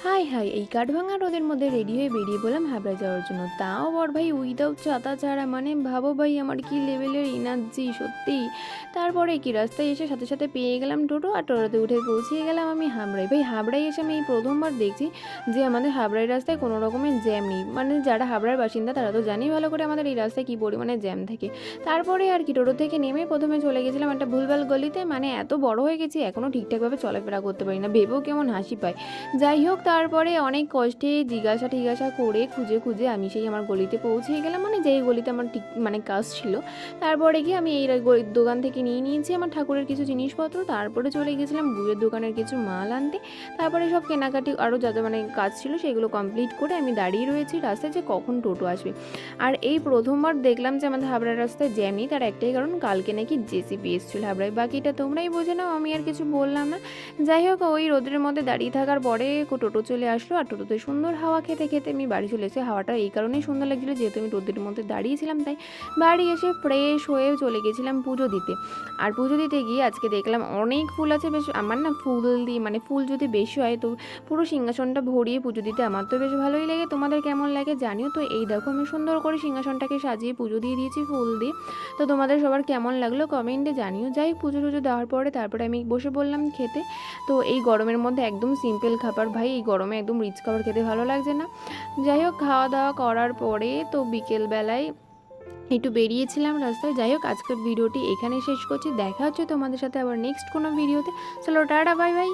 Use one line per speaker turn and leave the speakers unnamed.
High high এই কাঠভাঙা রোদের মধ্যে রেডি হয়ে বেরিয়ে পড়লাম হাবড়া যাওয়ার জন্য, তাও বর ভাই উইদাউট ছাতা ছাড়া। মানে ভাবো ভাই আমার কি লেভেলের এনার্জি সত্যি। তারপরে কি রাস্তায় এসে সাথে সাথে পেয়ে গেলাম টোটো, আর টোটোতে উঠে পৌঁছিয়ে গেলাম আমি হাবড়ায়। ভাই হাবড়ায় এসে আমি এই প্রথমবার দেখছি যে আমাদের হাবড়ার রাস্তায় কোনো রকমের জ্যাম নেই। মানে যারা হাবড়ার বাসিন্দা তারা তো জানি ভালো করে আমাদের এই রাস্তায় কী পরিমাণে জ্যাম থাকে। তারপরে আর কি টোটো থেকে নেমে প্রথমে চলে গেছিলাম একটা ভুলভাল গলিতে। মানে এত বড় হয়ে গেছি এখনও ঠিকঠাকভাবে চলাফেরা করতে পারি না, ভেবেও কেমন হাসি পায়। যাই হোক, তারপরে অনেক কষ্টে জিজ্ঞাসা টিজ্ঞাসা করে খুঁজে খুঁজে আমি সেই আমার গলিতে পৌঁছে গেলাম, মানে যেই গলিতে আমার ঠিক মানে কাজ ছিল। তারপরে গিয়ে আমি এই দোকান থেকে নিয়েছি আমার ঠাকুরের কিছু জিনিসপত্র। তারপরে চলে গেছিলাম বুয়ের দোকানের কিছু মাল আনতে। তারপরে সব কেনাকাটি আরও যত মানে কাজ ছিল সেগুলো কমপ্লিট করে আমি দাঁড়িয়ে রয়েছি রাস্তায় যে কখন টোটো আসবে। আর এই প্রথমবার দেখলাম যে আমাদের হাবড়ার রাস্তায় জ্যাম নেই, তার একটাই কারণ কালকে নাকি জেসিপি এসেছিল হাবড়ায়। বাকিটা তোমরাই বোঝে নাও, আমি আর কিছু বললাম না। যাই হোক, ওই রোদের মধ্যে দাঁড়িয়ে থাকার পরে টোটো চলে আসলো, আর টোটোতে সুন্দর হাওয়া খেতে খেতে আমি বাড়ি চলে এসে, হাওয়াটা এই কারণেই সুন্দর লাগছিলো যেহেতু আমি রোদের মধ্যে দাঁড়িয়েছিলাম, তাই বাড়ি এসে ফ্রেশ হয়ে চলে গেছিলাম পুজো দিতে। আর পুজো দিতে গিয়ে আজকে দেখলাম অনেক ফুল আছে বেশ। আমার না ফুল দিয়ে মানে ফুল যদি বেশি হয় তো পুরো সিংহাসনটা ভরিয়ে পুজো দিতে আমার তো বেশ ভালোই লাগে। তোমাদের কেমন লাগে জানিও। তো এই দেখো আমি সুন্দর করে সিংহাসনটাকে সাজিয়ে পুজো দিয়ে দিয়েছি ফুল দিয়ে। তো তোমাদের সবার কেমন লাগলো কমেন্টে জানিও। যাই পুজো টুজো দেওয়ার পরে তারপরে আমি বসে বললাম খেতে। তো এই গরমের মধ্যে একদম সিম্পল খাবার, ভাই এই গরমে একদম রিচ খাবার খেতে ভালো লাগছে না। যাই হোক, খাওয়া দাওয়া করার পরে তো বিকেলবেলায় একটু বেরিয়েছিলাম রাস্তায়। যাই হোক, আজকের ভিডিওটি এখানে শেষ করছি, দেখা হচ্ছে তোমাদের সাথে আবার নেক্সট কোনো ভিডিওতে। চলো টাটা, বাই বাই।